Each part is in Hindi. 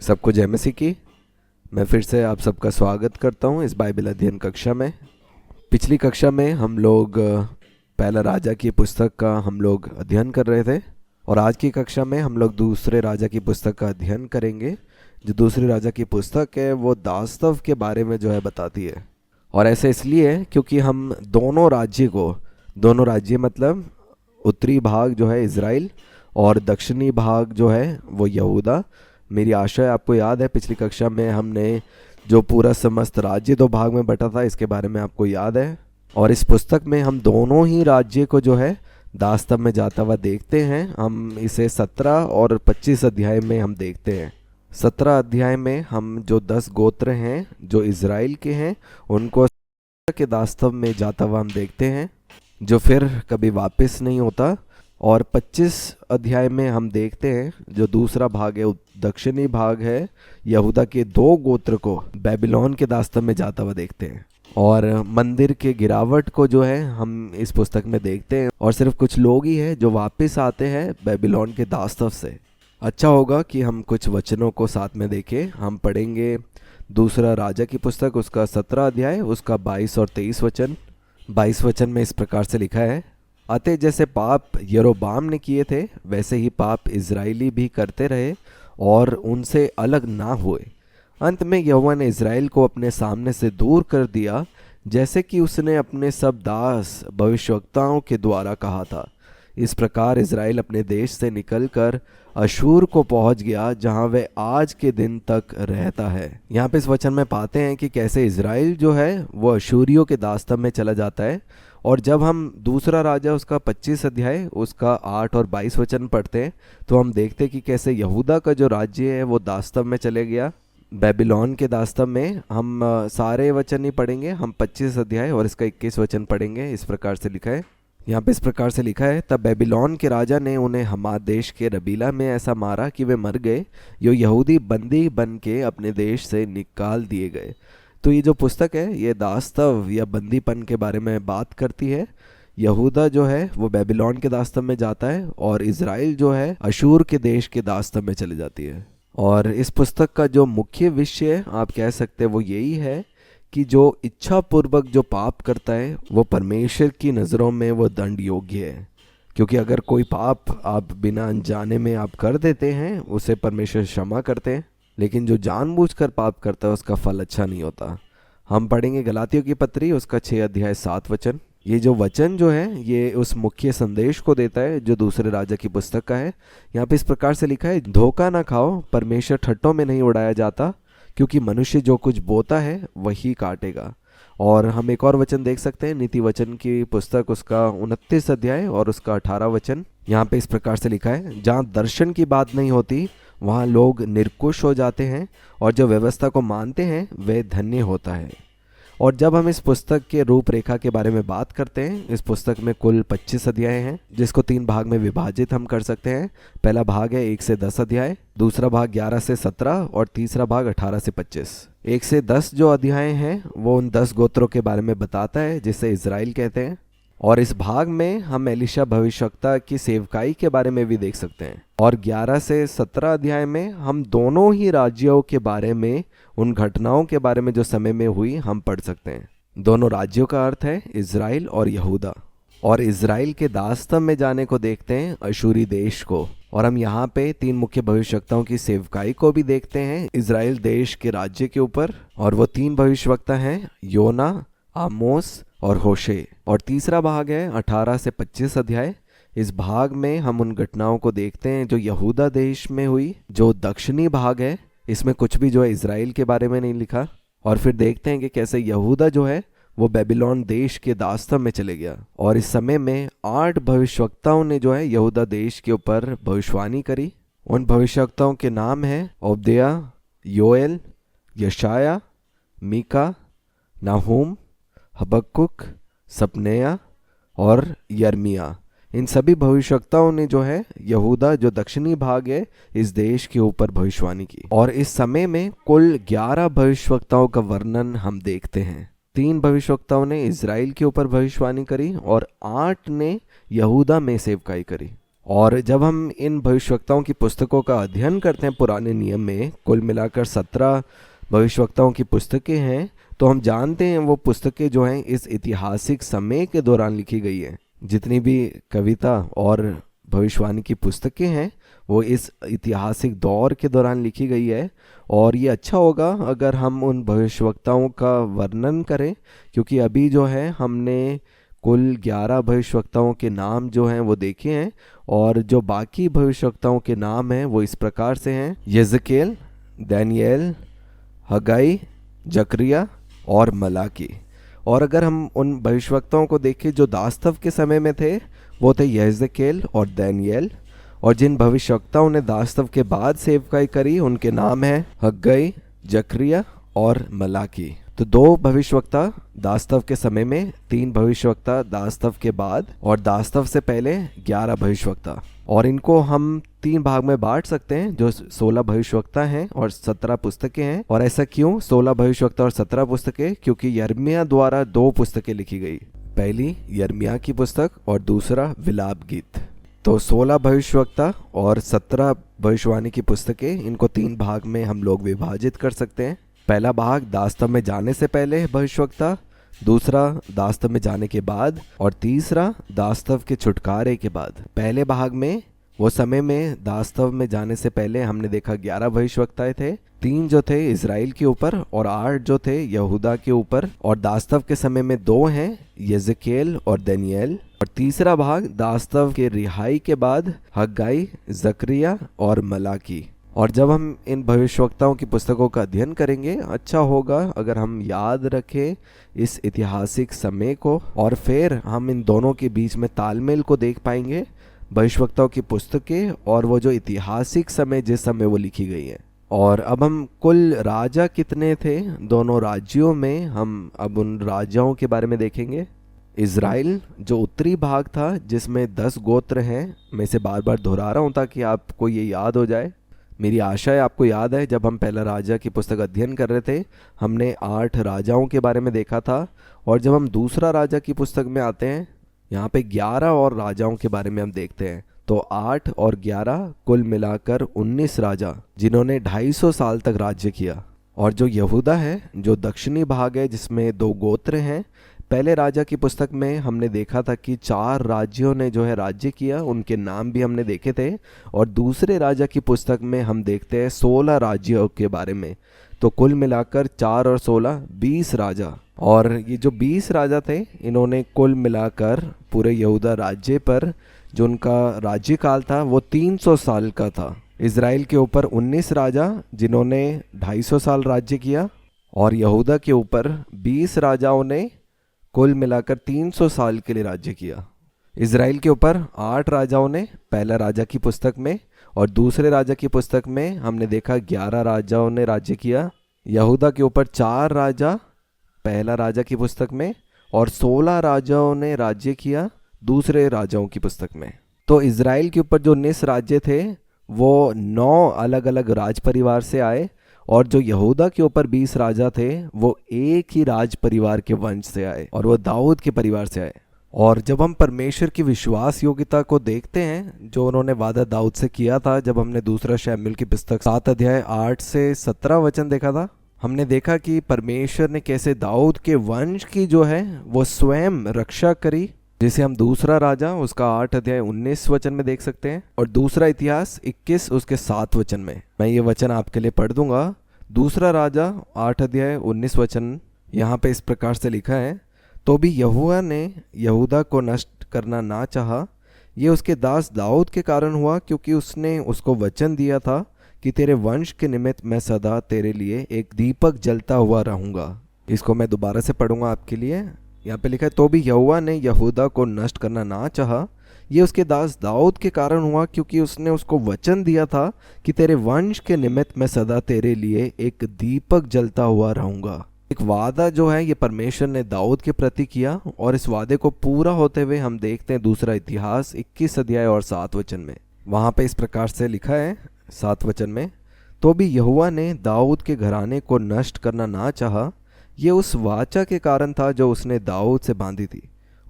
सबको जय मसीह की। मैं फिर से आप सबका स्वागत करता हूं इस बाइबल अध्ययन कक्षा में। पिछली कक्षा में हम लोग पहला राजा की पुस्तक का हम लोग अध्ययन कर रहे थे और आज की कक्षा में हम लोग दूसरे राजा की पुस्तक का अध्ययन करेंगे। जो दूसरी राजा की पुस्तक है वो दास्तव के बारे में जो है बताती है। और ऐसे इसलिए है क्योंकि हम दोनों राज्य मतलब उत्तरी भाग जो है इज़राइल और दक्षिणी भाग जो है वो यहूदा। मेरी आशा है आपको याद है पिछली कक्षा में हमने जो पूरा समस्त राज्य दो भाग में बटा था इसके बारे में आपको याद है। और इस पुस्तक में हम दोनों ही राज्य को जो है दास्तव में जाता हुआ देखते हैं। हम इसे 17 और 25 अध्याय में हम देखते हैं। 17 अध्याय में हम जो 10 गोत्र हैं जो इज़राइल के हैं उनको के दास्तव में जाता हुआ हम देखते हैं जो फिर कभी वापस नहीं होता। और 25 अध्याय में हम देखते हैं जो दूसरा भाग है दक्षिणी भाग है यहूदा के 2 गोत्र को बेबीलोन के दास्तव में जाता हुआ देखते हैं। और मंदिर के गिरावट को जो है हम इस पुस्तक में देखते हैं और सिर्फ कुछ लोग ही हैं जो वापस आते हैं बेबीलोन के दास्तव से। अच्छा होगा कि हम कुछ वचनों को साथ में देखें। हम पढ़ेंगे दूसरा राजा की पुस्तक उसका 17 अध्याय उसका 22 और 23 वचन। 22 वचन में इस प्रकार से लिखा है, अतः जैसे पाप यरोबाम ने किए थे वैसे ही पाप इजराइली भी करते रहे और उनसे अलग ना हुए। अंत में यहोवा ने इजराइल को अपने सामने से दूर कर दिया जैसे कि उसने अपने सब दास भविष्यवक्ताओं के द्वारा कहा था। इस प्रकार इजराइल अपने देश से निकलकर अशूर को पहुंच गया जहां वह आज के दिन तक रहता है। यहाँ पे इस वचन में पाते हैं कि कैसे इजराइल जो है वो अशूरियों के दास्तव में चला जाता है। और जब हम दूसरा राजा उसका 25 अध्याय उसका 8 और 22 वचन पढ़ते हैं तो हम देखते हैं कि कैसे यहूदा का जो राज्य है वो दास्तव में चले गया बेबीलोन के दास्तव में। हम सारे वचन नहीं पढ़ेंगे, हम 25 अध्याय और इसका 21 वचन पढ़ेंगे। इस प्रकार से लिखा है, यहाँ पे इस प्रकार से लिखा है, तब बेबीलोन के राजा ने उन्हें हमाद देश के रबीला में ऐसा मारा कि वे मर गए, यो यहूदी बंदी बन के अपने देश से निकाल दिए गए। तो ये जो पुस्तक है ये दास्तव या बंदीपन के बारे में बात करती है। यहूदा जो है वो बेबीलोन के दास्तव में जाता है और इज़राइल जो है अशूर के देश के दास्तव में चली जाती है। और इस पुस्तक का जो मुख्य विषय आप कह सकते हैं वो यही है कि जो इच्छा पूर्वक जो पाप करता है वो परमेश्वर की नज़रों में वो दंड योग्य है। क्योंकि अगर कोई पाप आप बिना अनजाने में आप कर देते हैं उसे परमेश्वर क्षमा करते हैं, लेकिन जो जानबूझकर पाप करता है उसका फल अच्छा नहीं होता। हम पढ़ेंगे गलातियों की पत्री उसका 6 अध्याय 7 वचन। ये जो वचन जो है ये उस मुख्य संदेश को देता है जो दूसरे राजा की पुस्तक का है। यहाँ पे इस प्रकार से लिखा है, धोखा ना खाओ, परमेश्वर ठट्टों में नहीं उड़ाया जाता, क्योंकि मनुष्य जो कुछ बोता है वही काटेगा। और हम एक और वचन देख सकते हैं नीति वचन की पुस्तक उसका 29 अध्याय और उसका 18 वचन। यहाँ पे इस प्रकार से लिखा है, जहाँ दर्शन की बात नहीं होती वहाँ लोग निर्कुश हो जाते हैं और जो व्यवस्था को मानते हैं वे धन्य होता है। और जब हम इस पुस्तक के रूपरेखा के बारे में बात करते हैं, इस पुस्तक में कुल 25 अध्याय हैं जिसको 3 भाग में विभाजित हम कर सकते हैं। पहला भाग है 1 से 10 अध्याय, दूसरा भाग 11 से 17 और तीसरा भाग 18 से 25। 1 से 10 जो अध्याय हैं वो उन 10 गोत्रों के बारे में बताता है जिसे इज़राइल कहते हैं। और इस भाग में हम एलीशा भविष्यवक्ता की सेवकाई के बारे में भी देख सकते हैं। और 11 से 17 अध्याय में हम दोनों ही राज्यों के बारे में उन घटनाओं के बारे में जो समय में हुई हम पढ़ सकते हैं। दोनों राज्यों का अर्थ है इज़राइल और यहूदा। और इज़राइल के दास्तव में जाने को देखते हैं अशूरी देश को। और हम यहाँ पे 3 मुख्य भविष्यवक्ताओं की सेवकाई को भी देखते हैं इज़राइल देश के राज्य के ऊपर। और वो 3 भविष्यवक्ता हैं योना, आमोस और होशे। और तीसरा भाग है 18 से 25 अध्याय। इस भाग में हम उन घटनाओं को देखते हैं जो यहूदा देश में हुई। जो दक्षिणी भाग है इसमें कुछ भी जो है इज़राइल के बारे में नहीं लिखा। और फिर देखते हैं कि कैसे यहूदा जो है वो बेबीलोन देश के दास्तव में चले गया। और इस समय में 8 भविष्यवक्ताओं ने जो है यहूदा देश के ऊपर भविष्यवाणी करी। उन भविष्यवक्ताओं के नाम हैं ओबद्याह, योएल, यशाया, मीका, नाहूम, हबक्कुक, सपनेया और यर्मिया। इन सभी भविष्यवक्ताओं ने जो है यहूदा जो दक्षिणी भाग है इस देश के ऊपर भविष्यवाणी की। और इस समय में कुल 11 भविष्यवक्ताओं का वर्णन हम देखते हैं। 3 भविष्यवक्ताओं ने इज़राइल के ऊपर भविष्यवाणी करी और 8 ने यहूदा में सेवकाई करी। और जब हम इन भविष्यवक्ताओं की पुस्तकों का अध्ययन करते हैं पुराने नियम में, कुल मिलाकर 17 भविष्यवक्ताओं की पुस्तकें हैं, तो हम जानते हैं वो पुस्तकें जो हैं इस ऐतिहासिक समय के दौरान लिखी गई हैं। जितनी भी कविता और भविष्यवाणी की पुस्तकें हैं वो इस ऐतिहासिक दौर के दौरान लिखी गई है। और ये अच्छा होगा अगर हम उन भविष्यवक्ताओं का वर्णन करें, क्योंकि अभी जो है हमने कुल 11 भविष्यवक्ताओं के नाम जो हैं वो देखे हैं, और जो बाकी भविष्यवक्ताओं के नाम हैं वो इस प्रकार से हैं: यज़केल, दानियेल, हगाई, जकरिया और मलाकी। और अगर हम उन भविष्यवक्ताओं को देखें जो दास्तव के समय में थे, वो थे यज़केल और दानियेल। और जिन भविष्यवक्ताओं ने दास्तव के बाद सेवकाई करी उनके नाम हैं हग्गाई, जकरिया और मलाकी। तो 2 भविष्यवक्ता दास्तव के समय में, 3 भविष्यवक्ता दास्तव के बाद, और दास्तव से पहले 11 भविष्यवक्ता। और इनको हम 3 भाग में बांट सकते हैं, जो 16 भविष्यवक्ता हैं और 17 पुस्तकें हैं। और ऐसा क्यों 16 भविष्यवक्ता और 17 पुस्तकें? क्योंकि यिर्मयाह द्वारा 2 पुस्तकें लिखी गई, पहली यिर्मयाह की पुस्तक और दूसरा विलाप गीत। तो 16 भविष्यवक्ता और 17 भविष्यवाणी की पुस्तकें, इनको 3 भाग में हम लोग विभाजित कर सकते हैं। पहला भाग दास्तव में जाने से पहले भविष्यवक्ता, दूसरा दास्तव में जाने के बाद, और तीसरा दास्तव के छुटकारे के बाद। पहले भाग में वो समय में दास्तव में जाने से पहले हमने देखा 11 भविष्यवक्ताएं थे, 3 जो थे इजराइल के ऊपर और 8 जो थे यहूदा के ऊपर। और दास्तव के समय में 2 हैं, यज़केल और दानियेल। और तीसरा भाग दास्तव के रिहाई के बाद हग्गाई, जकरिया और मलाकी। और जब हम इन भविष्यवक्ताओं की पुस्तकों का अध्ययन करेंगे, अच्छा होगा अगर हम याद रखें इस ऐतिहासिक समय को, और फिर हम इन दोनों के बीच में तालमेल को देख पाएंगे, भविष्यवक्ताओं की पुस्तकें और वो जो ऐतिहासिक समय जिस समय वो लिखी गई है। और अब हम कुल राजा कितने थे दोनों राज्यों में, हम अब उन राजाओं के बारे में देखेंगे। इज़राइल जो उत्तरी भाग था जिसमें 10 गोत्र हैं, मैं इसे बार बार दोहरा रहा हूँ ताकि आपको ये याद हो जाए। मेरी आशा है आपको याद है, जब हम पहला राजा की पुस्तक अध्ययन कर रहे थे हमने 8 राजाओं के बारे में देखा था। और जब हम दूसरा राजा की पुस्तक में आते हैं, यहाँ पे 11 और राजाओं के बारे में हम देखते हैं। तो 8 और 11 कुल मिलाकर 19 राजा जिन्होंने 250 साल तक राज्य किया। और जो यहूदा है, जो दक्षिणी भाग है जिसमें 2 गोत्र हैं, पहले राजा की पुस्तक में हमने देखा था कि 4 राज्यों ने जो है राज्य किया, उनके नाम भी हमने देखे थे। और दूसरे राजा की पुस्तक में हम देखते हैं 16 राज्यों के बारे में। तो कुल मिलाकर 4 और 16 20 राजा। और ये जो 20 राजा थे, इन्होंने कुल मिलाकर पूरे यहूदा राज्य पर जो उनका राज्यकाल था वो 300 साल का था। इज़राइल के ऊपर 19 राजा जिन्होंने 250 साल राज्य किया, और यहूदा के ऊपर 20 राजाओं ने कुल मिलाकर 300 साल के लिए राज्य किया। इज़राइल के ऊपर 8 राजाओं ने पहला राजा की पुस्तक में, और दूसरे राजा की पुस्तक में हमने देखा 11 राजाओं ने राज्य किया। यहूदा के ऊपर 4 राजा पहला राजा की पुस्तक में, और 16 राजाओं ने राज्य किया दूसरे राजाओं की पुस्तक में। तो इज़राइल के ऊपर जो 19 राज्य थे वो 9 अलग अलग राज परिवार से आए, और जो यहूदा के ऊपर 20 राजा थे वो एक ही राज परिवार के वंश से आए, और वो दाऊद के परिवार से आए। और जब हम परमेश्वर की विश्वास योग्यता को देखते हैं जो उन्होंने वादा दाऊद से किया था, जब हमने दूसरा शमूएल की पुस्तक 7 अध्याय 8 से 17 वचन देखा था, हमने देखा कि परमेश्वर ने कैसे दाऊद के वंश की जो है वो स्वयं रक्षा करी, जिसे हम दूसरा राजा उसका 8 अध्याय 19 वचन में देख सकते हैं, और दूसरा इतिहास 21 उसके 7 वचन में। मैं ये वचन आपके लिए पढ़ दूंगा। दूसरा राजा 8 अध्याय 19 वचन यहाँ पे इस प्रकार से लिखा है: तो भी यहोवा ने यहूदा को नष्ट करना ना चाहा, ये उसके दास दाऊद के कारण हुआ, क्योंकि उसने उसको वचन दिया था कि तेरे वंश के निमित्त मैं सदा तेरे लिए एक दीपक जलता हुआ रहूंगा। इसको मैं दोबारा से पढ़ूंगा आपके लिए। यहाँ पे लिखा है, तो भी यहोवा ने यहूदा को नष्ट करना ना चाहा, ये उसके दास दाऊद के कारण हुआ, क्योंकि उसने उसको वचन दिया था कि तेरे वंश के निमित्त मैं सदा तेरे लिए एक दीपक जलता हुआ रहूंगा। एक वादा जो है ये परमेश्वर ने दाऊद के प्रति किया, और इस वादे को पूरा होते हुए हम देखते हैं दूसरा इतिहास 21 अध्याय और 7 वचन में। वहाँ पे इस प्रकार से लिखा है 7 वचन में, तो भी यहोवा ने दाऊद के घराने को नष्ट करना ना चाहा, ये उस वाचा के कारण था जो उसने दाऊद से बांधी थी।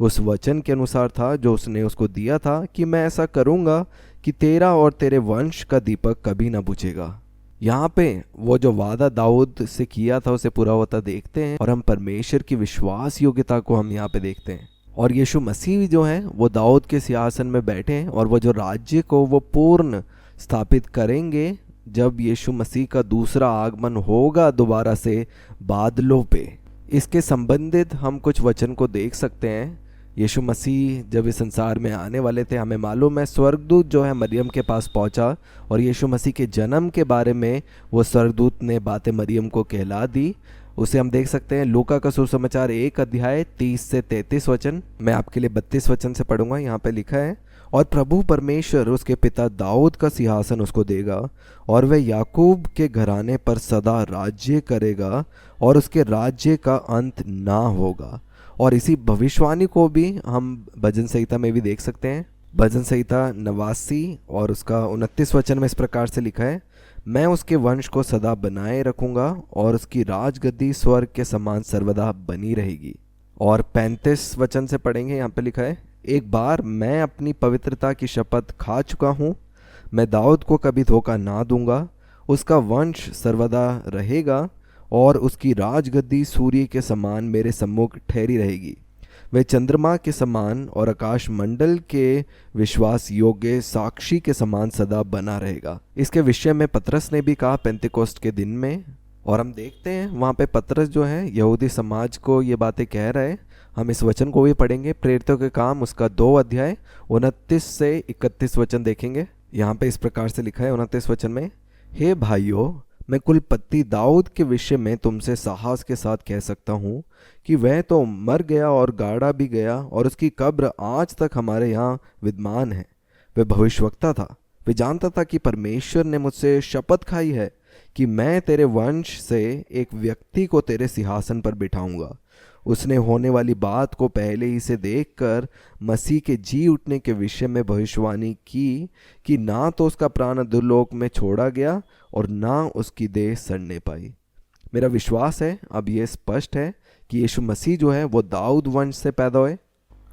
उस वचन के अनुसार था जो उसने उसको दिया था कि मैं ऐसा करूँगा कि तेरा और तेरे वंश का दीपक कभी ना बुझेगा। यहाँ पे वो जो वादा दाऊद से किया था उसे पूरा होता देखते हैं, और हम परमेश्वर की विश्वास योग्यता को हम यहाँ पे देखते हैं। और यीशु मसीह जो है वो दाऊद के सिंहासन में बैठे हैं, और वो जो राज्य को वो पूर्ण स्थापित करेंगे जब यीशु मसीह का दूसरा आगमन होगा दोबारा से बादलों पे। इसके संबंधित हम कुछ वचन को देख सकते हैं। यीशु मसीह जब इस संसार में आने वाले थे, हमें मालूम है स्वर्गदूत जो है मरियम के पास पहुंचा, और यीशु मसीह के जन्म के बारे में वो स्वर्गदूत ने बातें मरियम को कहला दी। उसे हम देख सकते हैं लूका का सुसमाचार 1 अध्याय 30 से 33 वचन। मैं आपके लिए 32 वचन से पढ़ूंगा। यहाँ पे लिखा है, और प्रभु परमेश्वर उसके पिता दाऊद का सिंहासन उसको देगा, और वह याकूब के घराने पर सदा राज्य करेगा, और उसके राज्य का अंत ना होगा। और इसी भविष्यवाणी को भी हम भजन संहिता में भी देख सकते हैं। भजन संहिता 89 और उसका 29 वचन में इस प्रकार से लिखा है, मैं उसके वंश को सदा बनाए रखूंगा, और उसकी राजगद्दी स्वर्ग के समान सर्वदा बनी रहेगी। और 35 वचन से पढ़ेंगे। यहाँ पे लिखा है, एक बार मैं अपनी पवित्रता की शपथ खा चुका हूँ, मैं दाऊद को कभी धोखा ना दूंगा। उसका वंश सर्वदा रहेगा, और उसकी राजगद्दी सूर्य के समान मेरे सम्मुख ठहरी रहेगी। वह चंद्रमा के समान और आकाश मंडल के विश्वास योग्य साक्षी के समान सदा बना रहेगा। इसके विषय में पतरस ने भी कहा पेंतिकोस्त के दिन में। और हम देखते हैं वहाँ पे पतरस जो है यहूदी समाज को ये बातें कह रहा है। हम इस वचन को भी पढ़ेंगे, प्रेरितों के काम उसका 2 अध्याय 29 से 31 वचन देखेंगे। यहाँ पे इस प्रकार से लिखा है 29 वचन में, हे भाइयों, मैं कुलपति दाऊद के विषय में तुमसे साहस के साथ कह सकता हूँ कि वह तो मर गया और गाड़ा भी गया, और उसकी कब्र आज तक हमारे यहाँ विद्यमान है। वह भविष्यवक्ता था। वह जानता था कि परमेश्वर ने मुझसे शपथ खाई है कि मैं तेरे वंश से एक व्यक्ति को तेरे सिंहासन पर बिठाऊंगा। उसने होने वाली बात को पहले ही से देखकर मसीह के जी उठने के विषय में भविष्यवाणी की कि ना तो उसका प्राण अधोलोक में छोड़ा गया और ना उसकी देह सड़ने पाई। मेरा विश्वास है अब यह स्पष्ट है कि यीशु मसीह जो है वो दाऊद वंश से पैदा हुए,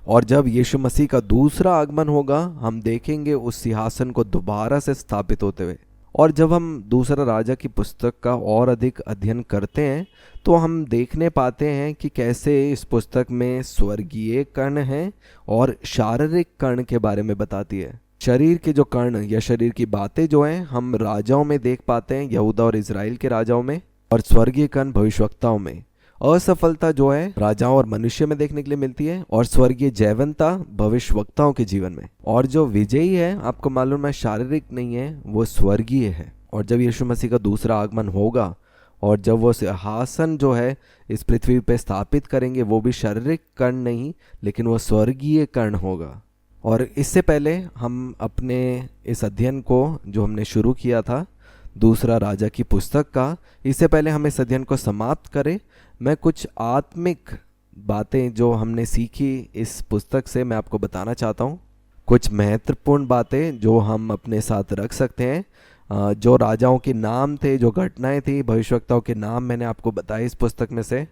और जब यीशु मसीह का दूसरा आगमन होगा हम देखेंगे उस सिंहासन को दोबारा से स्थापित होते हुए। और जब हम दूसरा राजा की पुस्तक का और अधिक अध्ययन करते हैं तो हम देखने पाते हैं कि कैसे इस पुस्तक में स्वर्गीय कर्ण हैं और शारीरिक कर्ण के बारे में बताती है। शरीर के जो कर्ण या शरीर की बातें जो हैं हम राजाओं में देख पाते हैं, यहूदा और इजराइल के राजाओं में, और स्वर्गीय कर्ण भविष्यवक्ताओं में। असफलता जो है राजाओं और मनुष्य में देखने के लिए मिलती है, और स्वर्गीय जयवंता भविष्यवक्ताओं के जीवन में। और जो विजयी है आपको मालूम है शारीरिक नहीं है, वो स्वर्गीय है। और जब यीशु मसीह का दूसरा आगमन होगा और जब वो सिंहासन जो है इस पृथ्वी पे स्थापित करेंगे, वो भी शारीरिक कर्ण नहीं लेकिन वो स्वर्गीय कर्ण होगा। और इससे पहले हम अपने इस अध्ययन को जो हमने शुरू किया था दूसरा राजा की पुस्तक का, इससे पहले हम इस अध्ययन को समाप्त करें, मैं कुछ आत्मिक बातें जो हमने सीखी इस पुस्तक से मैं आपको बताना चाहता हूँ। कुछ महत्वपूर्ण बातें जो हम अपने साथ रख सकते हैं। जो राजाओं के नाम थे, जो घटनाएं थी, भविष्यवक्ताओं के नाम मैंने आपको बताए इस पुस्तक में से।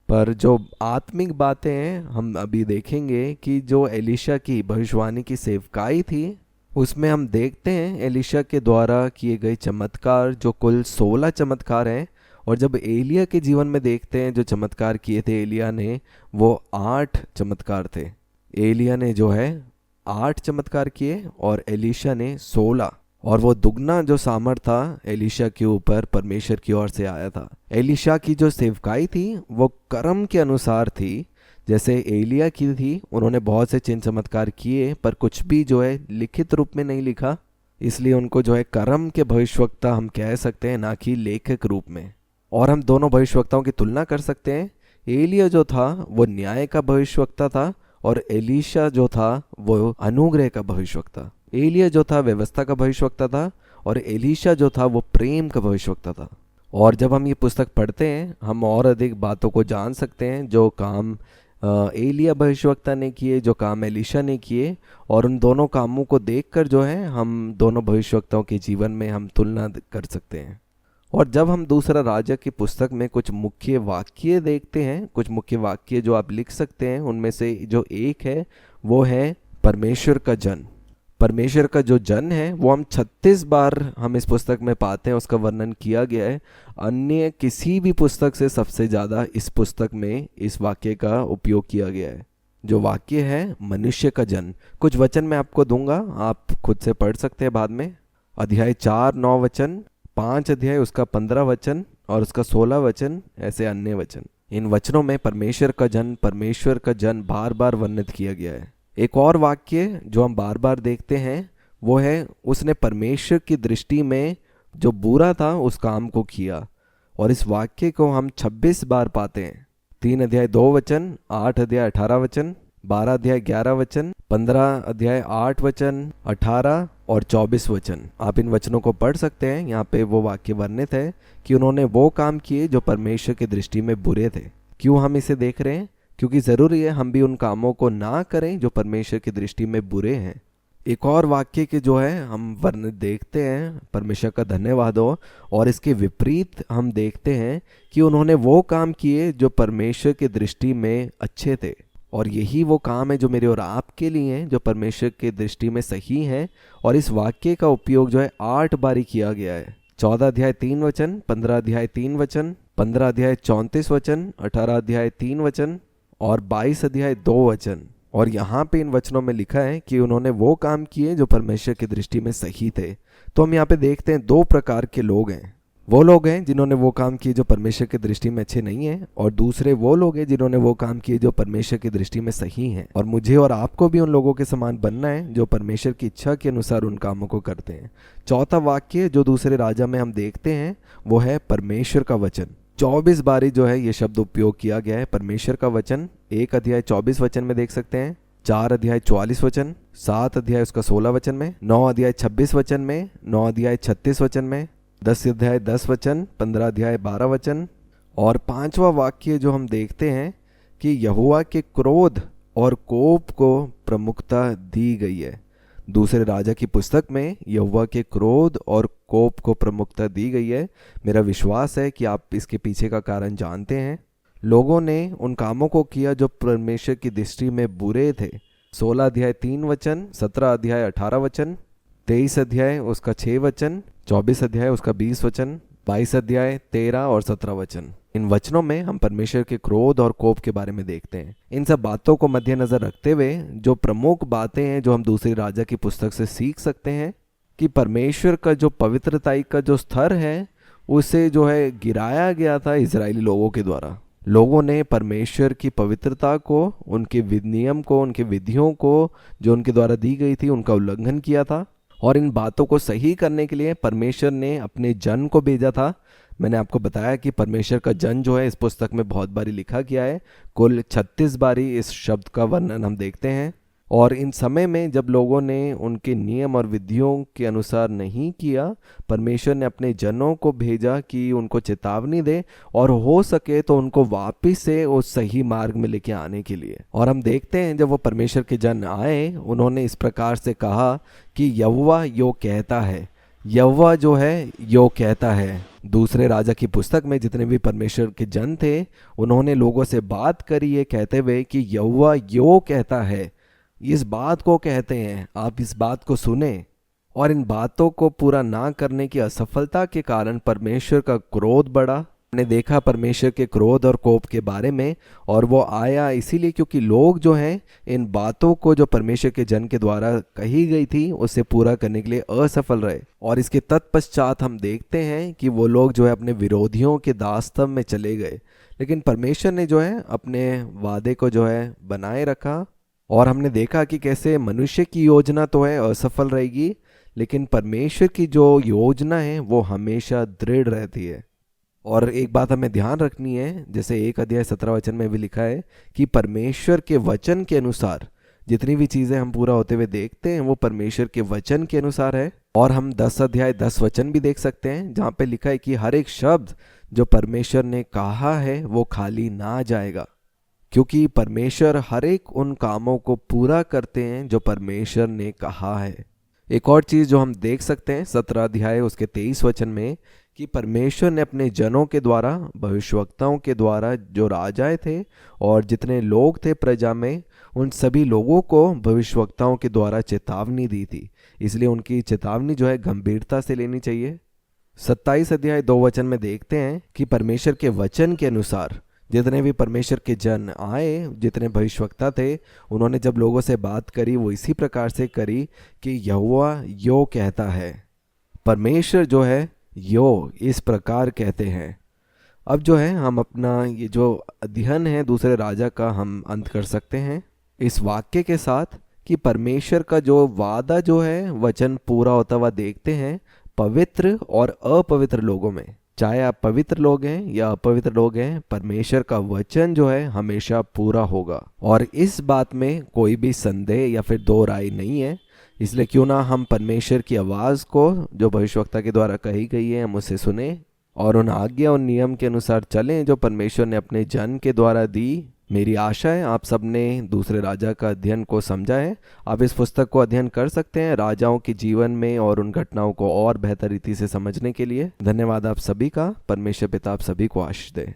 पर जो आत्मिक बातें हैं हम अभी देखेंगे कि जो एलीशा की भविष्यवाणी की सेवकाई थी उसमें हम देखते हैं एलीशा के द्वारा किए गए चमत्कार, जो कुल 16 चमत्कार हैं। और जब एलिया के जीवन में देखते हैं जो चमत्कार किए थे एलिया ने, वो 8 चमत्कार थे। एलिया ने जो है 8 चमत्कार किए और एलीशा ने 16, और वो दुगना जो सामर्थ था एलीशा के ऊपर परमेश्वर की ओर से आया था। एलीशा की जो सेवकाई थी वो कर्म के अनुसार थी, जैसे एलिया की थी। उन्होंने बहुत से चिन्ह चमत्कार किए पर कुछ भी जो है लिखित रूप में नहीं लिखा, इसलिए उनको जो है कर्म के भविष्यवक्ता हम कह सकते हैं, ना कि लेखक रूप में। और हम दोनों भविष्यवक्ताओं की तुलना कर सकते हैं। एलिया जो था वो न्याय का भविष्यवक्ता था और एलीशा जो था वो अनुग्रह का भविष्यवक्ता। एलिया जो था व्यवस्था का भविष्यवक्ता था और एलीशा जो था वो प्रेम का भविष्यवक्ता था। और जब हम ये पुस्तक पढ़ते हैं हम और अधिक बातों को जान सकते हैं, जो काम एलिया भविष्यवक्ता ने किए, जो काम एलीशा ने किए, और उन दोनों कामों को देखकर जो है हम दोनों भविष्यवक्ताओं के जीवन में हम तुलना कर सकते हैं। और जब हम दूसरा राजा की पुस्तक में कुछ मुख्य वाक्य देखते हैं, कुछ मुख्य वाक्य जो आप लिख सकते हैं, उनमें से जो एक है वो है परमेश्वर का जन। परमेश्वर का जो जन है वो हम 36 बार हम इस पुस्तक में पाते हैं, उसका वर्णन किया गया है। अन्य किसी भी पुस्तक से सबसे ज़्यादा इस पुस्तक में इस वाक्य का उपयोग किया गया है। जो वाक्य है मनुष्य का जन। कुछ वचन मैं आपको दूंगा, आप खुद से पढ़ सकते हैं बाद में। अध्याय 4 9 वचन, 5 अध्याय उसका 15 वचन और उसका 16 वचन, ऐसे अन्य वचन। इन वचनों में परमेश्वर का जन बार बार वर्णित किया गया है। एक और वाक्य जो हम बार बार देखते हैं वो है उसने परमेश्वर की दृष्टि में जो बुरा था उस काम को किया, और इस वाक्य को हम 26 बार पाते हैं। 3 अध्याय 2 वचन, 8 अध्याय 18 वचन, 12 अध्याय 11 वचन, 15 अध्याय 8 वचन, 18 और 24 वचन। आप इन वचनों को पढ़ सकते हैं। यहाँ पे वो वाक्य वर्णित है कि उन्होंने वो काम किए जो परमेश्वर की दृष्टि में बुरे थे। क्यों हम इसे देख रहे हैं? क्योंकि ज़रूरी है हम भी उन कामों को ना करें जो परमेश्वर की दृष्टि में बुरे हैं। एक और वाक्य के जो है हम वर्णित देखते हैं, परमेश्वर का धन्यवाद हो, और इसके विपरीत हम देखते हैं कि उन्होंने वो काम किए जो परमेश्वर की दृष्टि में अच्छे थे। और यही वो काम है जो मेरे और आपके लिए हैं, जो परमेश्वर की दृष्टि में सही है। और इस वाक्य का उपयोग जो है 8 बारी किया गया है। 14 अध्याय 3 वचन, 15 अध्याय 3 वचन, 15 अध्याय 34 वचन, 18 अध्याय 3 वचन और 22 अध्याय 2 वचन। और यहाँ पे इन वचनों में लिखा है कि उन्होंने वो काम किए जो परमेश्वर की दृष्टि में सही थे। तो हम यहाँ पे देखते हैं 2 प्रकार के लोग हैं। वो लोग हैं जिन्होंने वो काम किए जो परमेश्वर की दृष्टि में अच्छे नहीं हैं, और दूसरे वो लोग हैं जिन्होंने वो काम किए जो परमेश्वर की दृष्टि में सही हैं। और मुझे और आपको भी उन लोगों के समान बनना है जो परमेश्वर की इच्छा के अनुसार उन कामों को करते हैं। चौथा वाक्य जो दूसरे राजा में हम देखते हैं वो है परमेश्वर का वचन। 24 बारी जो है ये शब्द उपयोग किया गया है, परमेश्वर का वचन। 1 अध्याय 24 वचन में देख सकते हैं, 4 अध्याय 44 वचन, 7 अध्याय उसका 16 वचन में, 9 अध्याय 26 वचन में, 9 अध्याय 36 वचन में, 10 अध्याय 10 वचन, 15 अध्याय 12 वचन। और 5वां वाक्य जो हम देखते हैं कि यहोवा के क्रोध और कोप को प्रमुखता दी गई है। दूसरे राजा की पुस्तक में यहोवा के क्रोध और कोप को प्रमुखता दी गई है। मेरा विश्वास है कि आप इसके पीछे का कारण जानते हैं। लोगों ने उन कामों को किया जो परमेश्वर की दृष्टि में बुरे थे। 16 अध्याय 3 वचन, 17 अध्याय 18 वचन, 23 अध्याय उसका 6 वचन, 24 अध्याय उसका 20 वचन, 22 अध्याय 13 और 17 वचन। इन वचनों में हम परमेश्वर के क्रोध और कोप के बारे में देखते हैं। इन सब बातों को मद्देनजर रखते हुए जो प्रमुख बातें हैं जो हम दूसरी राजा की पुस्तक से सीख सकते हैं कि परमेश्वर का जो पवित्रताई का जो स्तर है उसे जो है गिराया गया था इजरायली लोगों के द्वारा। लोगों ने परमेश्वर की पवित्रता को, उनके नियम को, उनके विधियों को जो उनके द्वारा दी गई थी उनका उल्लंघन किया था। और इन बातों को सही करने के लिए परमेश्वर ने अपने जन को भेजा था। मैंने आपको बताया कि परमेश्वर का जन जो है इस पुस्तक में बहुत बारी लिखा गया है। कुल 36 बारी इस शब्द का वर्णन हम देखते हैं। और इन समय में जब लोगों ने उनके नियम और विधियों के अनुसार नहीं किया, परमेश्वर ने अपने जनों को भेजा कि उनको चेतावनी दे और हो सके तो उनको वापस से उस सही मार्ग में लेके आने के लिए। और हम देखते हैं जब वो परमेश्वर के जन आए, उन्होंने इस प्रकार से कहा कि यहोवा यो कहता है, यहोवा जो है यो कहता है। दूसरे राजा की पुस्तक में जितने भी परमेश्वर के जन थे उन्होंने लोगों से बात करी ये कहते हुए कि यहोवा यो कहता है। इस बात को कहते हैं, आप इस बात को सुने। और इन बातों को पूरा ना करने की असफलता के कारण परमेश्वर का क्रोध बढ़ा। हमने देखा परमेश्वर के क्रोध और कोप के बारे में, और वो आया इसीलिए क्योंकि लोग जो हैं इन बातों को जो परमेश्वर के जन के द्वारा कही गई थी उसे पूरा करने के लिए असफल रहे। और इसके तत्पश्चात हम देखते हैं कि वो लोग जो है अपने विरोधियों के दास्तव में चले गए, लेकिन परमेश्वर ने जो है अपने वादे को जो है बनाए रखा। और हमने देखा कि कैसे मनुष्य की योजना तो है असफल रहेगी, लेकिन परमेश्वर की जो योजना है वो हमेशा दृढ़ रहती है। और एक बात हमें ध्यान रखनी है, जैसे 1 अध्याय 17 वचन में भी लिखा है कि परमेश्वर के वचन के अनुसार जितनी भी चीज़ें हम पूरा होते हुए देखते हैं वो परमेश्वर के वचन के अनुसार है। और हम 10 अध्याय 10 वचन भी देख सकते हैं जहाँ पे लिखा है कि हर एक शब्द जो परमेश्वर ने कहा है वो खाली ना जाएगा, क्योंकि परमेश्वर हर एक उन कामों को पूरा करते हैं जो परमेश्वर ने कहा है। एक और चीज़ जो हम देख सकते हैं 17 अध्याय उसके 23 वचन में कि परमेश्वर ने अपने जनों के द्वारा, भविष्यवक्ताओं के द्वारा, जो राजाएं थे और जितने लोग थे प्रजा में, उन सभी लोगों को भविष्यवक्ताओं के द्वारा चेतावनी दी थी। इसलिए उनकी चेतावनी जो है गंभीरता से लेनी चाहिए। 27 अध्याय 2 वचन में देखते हैं कि परमेश्वर के वचन के अनुसार जितने भी परमेश्वर के जन आए, जितने भविष्यवक्ता थे, उन्होंने जब लोगों से बात करी वो इसी प्रकार से करी कि यहोवा यो कहता है, परमेश्वर जो है यो इस प्रकार कहते हैं। अब जो है हम अपना ये जो अध्ययन है दूसरे राजा का हम अंत कर सकते हैं इस वाक्य के साथ कि परमेश्वर का जो वादा जो है वचन पूरा होता हुआ देखते हैं पवित्र और अपवित्र लोगों में। चाहे आप पवित्र लोग हैं या अपवित्र लोग हैं, परमेश्वर का वचन जो है हमेशा पूरा होगा और इस बात में कोई भी संदेह या फिर दो राय नहीं है। इसलिए क्यों ना हम परमेश्वर की आवाज़ को जो भविष्यवक्ता के द्वारा कही गई है हम उसे सुने और उन आज्ञा और नियम के अनुसार चलें जो परमेश्वर ने अपने जन के द्वारा दी। मेरी आशा है आप सबने दूसरे राजा का अध्ययन को समझा है। आप इस पुस्तक को अध्ययन कर सकते हैं राजाओं के जीवन में और उन घटनाओं को और बेहतर रीति से समझने के लिए। धन्यवाद आप सभी का। परमेश्वर पिता आप सभी को आशीष दे।